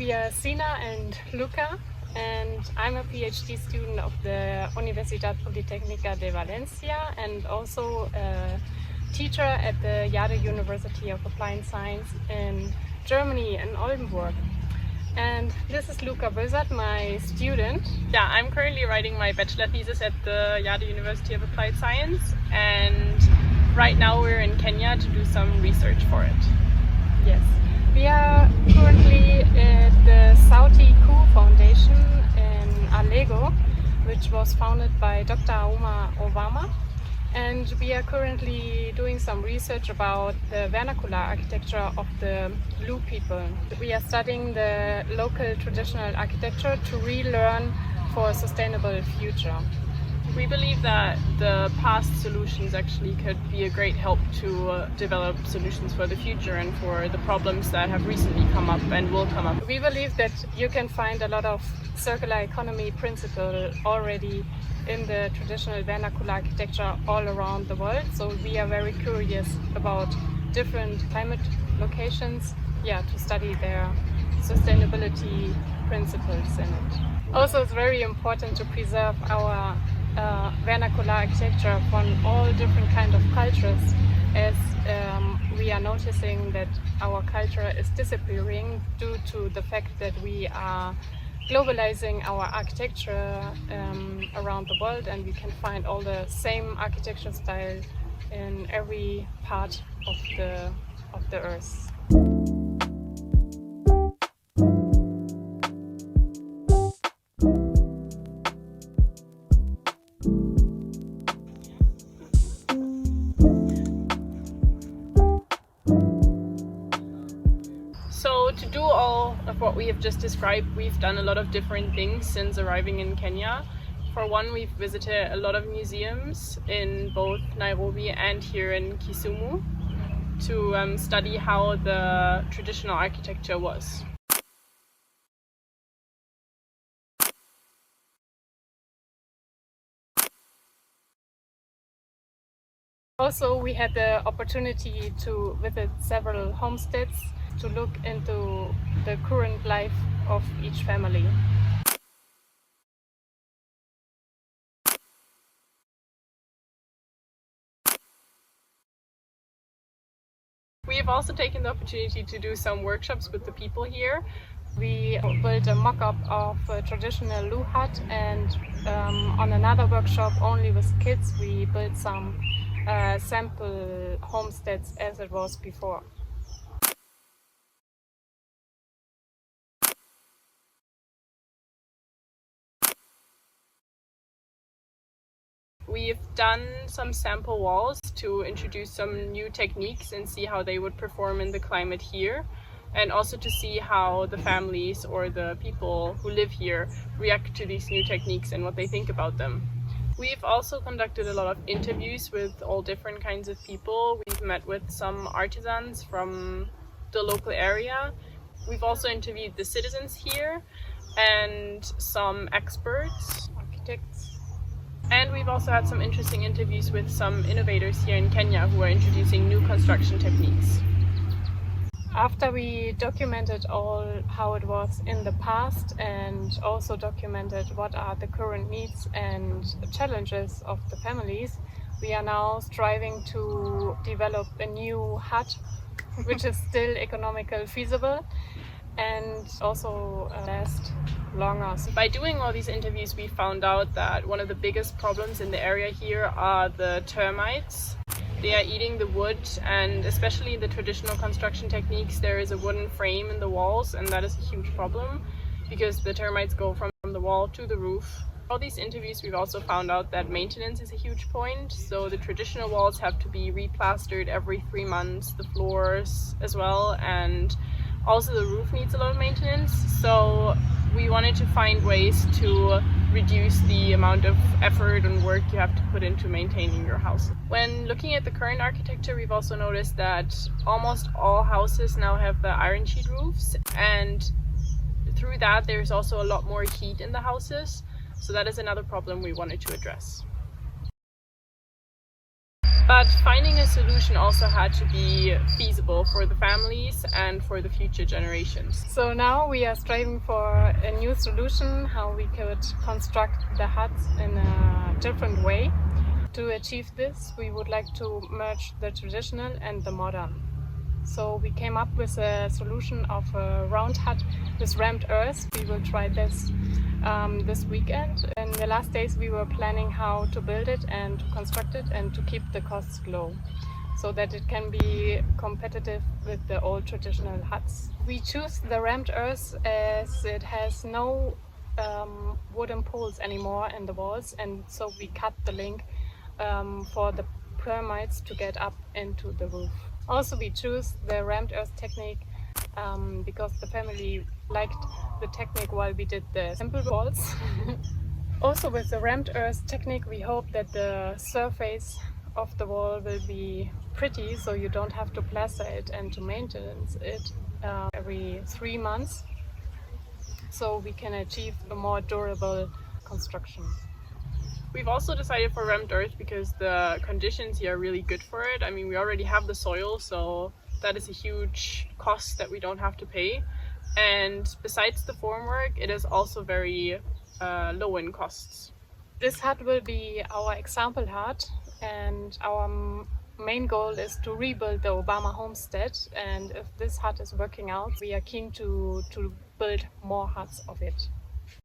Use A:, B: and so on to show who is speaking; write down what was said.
A: We are Sina and Luca, and I'm a PhD student of the Universidad Politécnica de Valencia and also a teacher at the Jade University of Applied Science in Germany, in Oldenburg. And this is Luca Bosert, my student.
B: Yeah, I'm currently writing my bachelor thesis at the Jade University of Applied Science, and right now we're in Kenya to do some research for it.
A: Yes. We are currently at the Sauti Kuu Foundation in Alego, which was founded by Dr. Auma, and we are currently doing some research about the vernacular architecture of the Lu people. We are studying the local traditional architecture to relearn for a sustainable future.
B: We believe that the past solutions actually could be a great help to develop solutions for the future and for the problems that have recently come up and will come up.
A: We believe that you can find a lot of circular economy principle already in the traditional vernacular architecture all around the world. So we are very curious about different climate locations, to study their sustainability principles in it. Also, it's very important to preserve our vernacular architecture from all different kind of cultures, as we are noticing that our culture is disappearing due to the fact that we are globalizing our architecture around the world, and we can find all the same architecture style in every part of the earth.
B: So to do all of what we have just described, we've done a lot of different things since arriving in Kenya. For one, we've visited a lot of museums in both Nairobi and here in Kisumu to study how the traditional architecture was.
A: Also, we had the opportunity to visit several homesteads to look into the current life of each family.
B: We've also taken the opportunity to do some workshops with the people here.
A: We built a mock-up of a traditional Lu hut, and on another workshop only with kids we built some sample homesteads as it was before.
B: We've done some sample walls to introduce some new techniques and see how they would perform in the climate here, and also to see how the families or the people who live here react to these new techniques and what they think about them. We've also conducted a lot of interviews with all different kinds of people. We've met with some artisans from the local area. We've also interviewed the citizens here and some experts, architects. And we've also had some interesting interviews with some innovators here in Kenya who are introducing new construction techniques.
A: After we documented all how it was in the past and also documented what are the current needs and challenges of the families, we are now striving to develop a new hut which is still economically feasible and also last longer.
B: By doing all these interviews, we found out that one of the biggest problems in the area here are the termites. They are eating the wood, and especially the traditional construction techniques, there is a wooden frame in the walls, and that is a huge problem because the termites go from the wall to the roof. All these interviews, we've also found out that maintenance is a huge point. So the traditional walls have to be replastered every 3 months, the floors as well, and also the roof needs a lot of maintenance. So we wanted to find ways to reduce the amount of effort and work you have to put into maintaining your house. When looking at the current architecture, we've also noticed that almost all houses now have the iron sheet roofs, and through that there's also a lot more heat in the houses. So that is another problem we wanted to address. But finding a solution also had to be feasible for the families and for the future generations.
A: So now we are striving for a new solution, how we could construct the huts in a different way. To achieve this, we would like to merge the traditional and the modern. So we came up with a solution of a round hut with rammed earth. We will try this this weekend. In the last days we were planning how to build it and to construct it and to keep the costs low, so that it can be competitive with the old traditional huts. We choose the rammed earth as it has no wooden poles anymore in the walls, and so we cut the link for the termites to get up into the roof. Also, we choose the rammed earth technique because the family liked the technique while we did the simple walls. Also, with the rammed earth technique, we hope that the surface of the wall will be pretty, so you don't have to plaster it and to maintenance it every 3 months, so we can achieve a more durable construction.
B: We've also decided for rammed earth because the conditions here are really good for it. I mean, we already have the soil, so that is a huge cost that we don't have to pay. And besides the formwork, it is also very low in costs.
A: This hut will be our example hut, and our main goal is to rebuild the Obama homestead. And if this hut is working out, we are keen to build more huts of it.